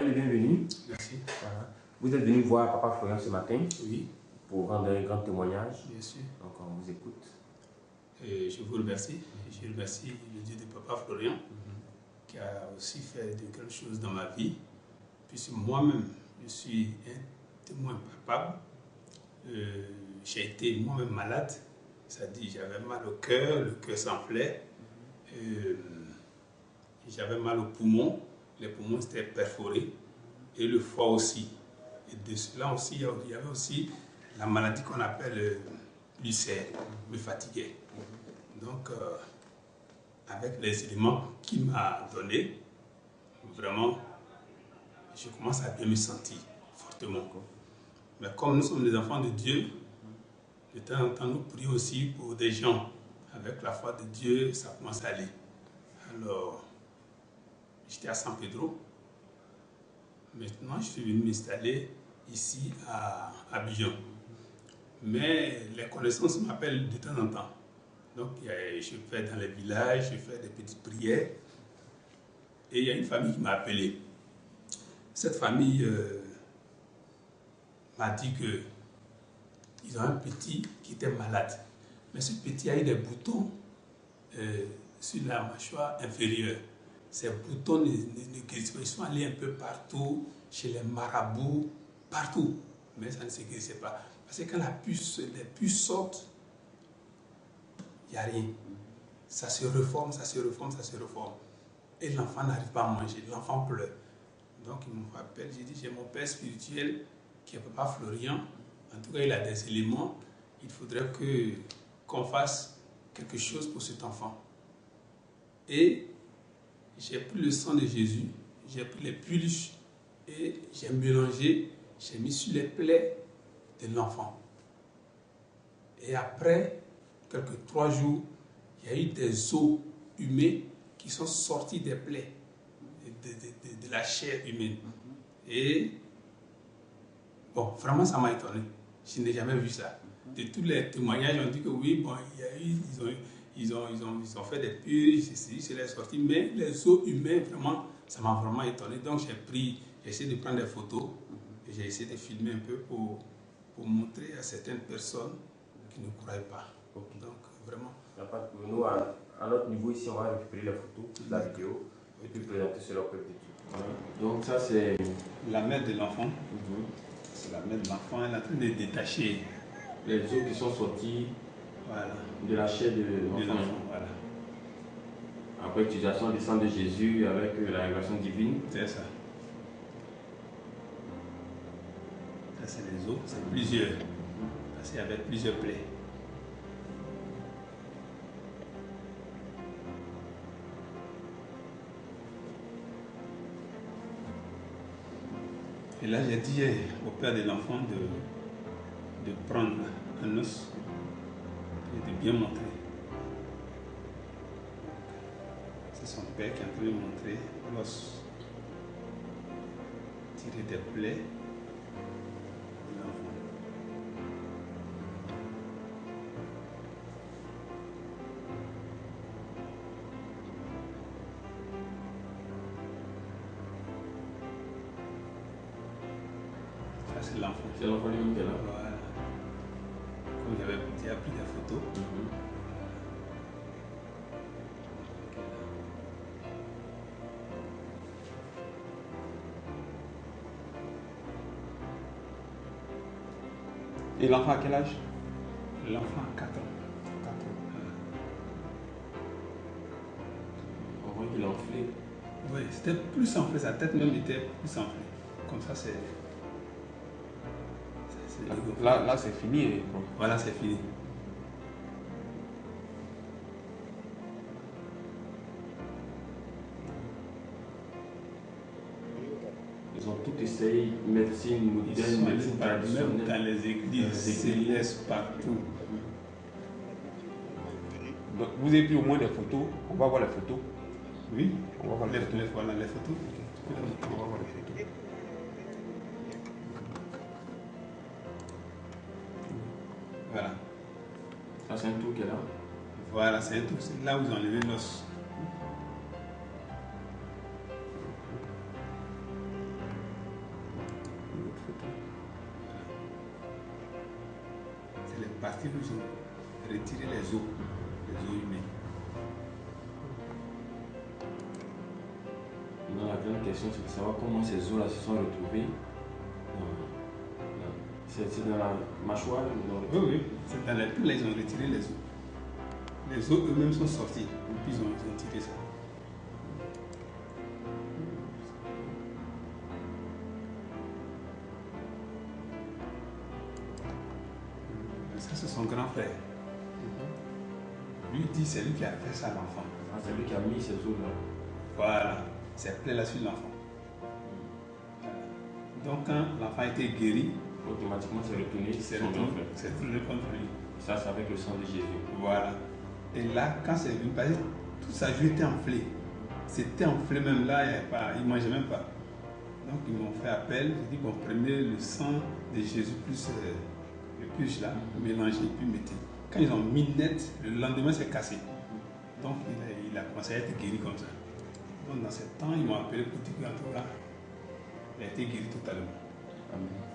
le bienvenu. Merci. Voilà. Vous êtes venu voir Papa Florian ce matin. Oui. Pour rendre un grand témoignage. Bien sûr. Donc on vous écoute. Je vous remercie. Je remercie le Dieu de Papa Florian qui a aussi fait de grandes choses dans ma vie. Puisque moi-même, je suis un témoin palpable. J'ai été moi-même malade. C'est-à-dire j'avais mal au cœur, le cœur s'enflait. J'avais mal aux poumons. Les poumons étaient perforés. Et le foie aussi. Et de cela aussi, il y avait aussi la maladie qu'on appelle l'ulcère, me fatiguait. Donc, avec les éléments qu'il m'a donnés, vraiment, je commence à bien me sentir fortement. Mais comme nous sommes des enfants de Dieu, de temps en temps, nous prions aussi pour des gens. Avec la foi de Dieu, ça commence à aller. Alors, j'étais à San Pedro. Maintenant, je suis venu m'installer ici à Abidjan. Mais les connaissances m'appellent de temps en temps. Donc, je fais dans les villages, je fais des petites prières. Et il y a une famille qui m'a appelé. Cette famille m'a dit qu'ils ont un petit qui était malade. Mais ce petit a eu des boutons sur la mâchoire inférieure. Ces boutons ne guérissent pas. Ils sont allés un peu partout, chez les marabouts, partout. Mais ça ne se guérissait pas. Parce que quand les puces sortent, il n'y a rien. Ça se reforme, ça se reforme, ça se reforme. Et l'enfant n'arrive pas à manger. L'enfant pleure. Donc il me rappelle, j'ai dit, j'ai mon père spirituel qui est Papa Florian. En tout cas, il a des éléments. Il faudrait qu'on fasse quelque chose pour cet enfant. Et j'ai pris le sang de Jésus, j'ai pris les pulches et j'ai mélangé, j'ai mis sur les plaies de l'enfant. Et après quelques 3 jours, il y a eu des os humains qui sont sortis des plaies, de la chair humaine. Et bon, vraiment ça m'a étonné. Je n'ai jamais vu ça. De tous les témoignages, on dit que oui, bon, il y a eu, ils ont fait des purges, c'est les sorties, mais les os humains, vraiment, ça m'a vraiment étonné. Donc j'ai essayé de prendre des photos, et j'ai essayé de filmer un peu pour montrer à certaines personnes qui ne croyaient pas. Okay. Donc vraiment. Nous, à notre niveau ici, on va récupérer les photos, la vidéo, et puis présenter cela au peuple. Donc ça c'est la mère de l'enfant. C'est la mère de l'enfant, elle est en train de détacher les os qui sont sortis. Voilà. De la chair de l'enfant. Voilà. Après l'utilisation du sang de Jésus avec la révélation divine. C'est ça. Ça c'est les os, c'est plusieurs. Parce qu'il y avait plusieurs plaies. Et là j'ai dit au père de l'enfant de prendre un os et de bien montrer. C'est son père qui est en train de montrer l'os. Tirer des plaies de l'enfant. Ça c'est l'enfant. C'est l'enfant lui-même qui est là. Voilà. Comme j'avais déjà pris des photos. Et l'enfant à quel âge? L'enfant a 4 ans. 4 ans. On voit qu'il est enflé. Oui, c'était plus enflé, sa tête même était plus enflée. Comme ça, c'est... Là c'est fini. Bon. Voilà, c'est fini. Ils ont tout essayé, médecine moderne, médecine traditionnelle. Même dans les églises, ils laissent partout. Donc, vous avez pris au moins des photos. On va voir les photos. Oui, on va voir les photos. Voilà les photos. On va voir les photos. Voilà. Ça c'est un trou qui est là. Voilà, c'est un trou. C'est là où ils ont enlevé l'os. partie où ils ont retiré les os humains. Maintenant, la grande question, c'est de savoir comment ces os-là se sont retrouvés. C'est dans la mâchoire Oui, oui. C'est dans les poules, ils ont retiré les os. Les os eux-mêmes sont sortis. Et puis ils ont tiré ça. Ça, c'est son grand frère. Lui dit c'est lui qui a fait ça à l'enfant. Ah, c'est lui qui a mis ces os-là. Voilà. C'est plein là sur l'enfant. Donc quand l'enfant a été guéri, automatiquement c'est retourné. C'est retourné contre lui. Ça, c'est avec le sang de Jésus. Voilà. Et là, quand c'est venu, parce que tout sa joue était enflé. C'était enflé même là, il ne mangeait même pas. Donc ils m'ont fait appel. J'ai dit, bon, prenez le sang de Jésus plus le puge là, mélangez, puis mettez. Quand ils ont mis net, le lendemain c'est cassé. Donc il a commencé à être guéri comme ça. Donc dans ce temps, ils m'ont appelé pour dire qu'en tout cas, il a été guéri totalement. Amen.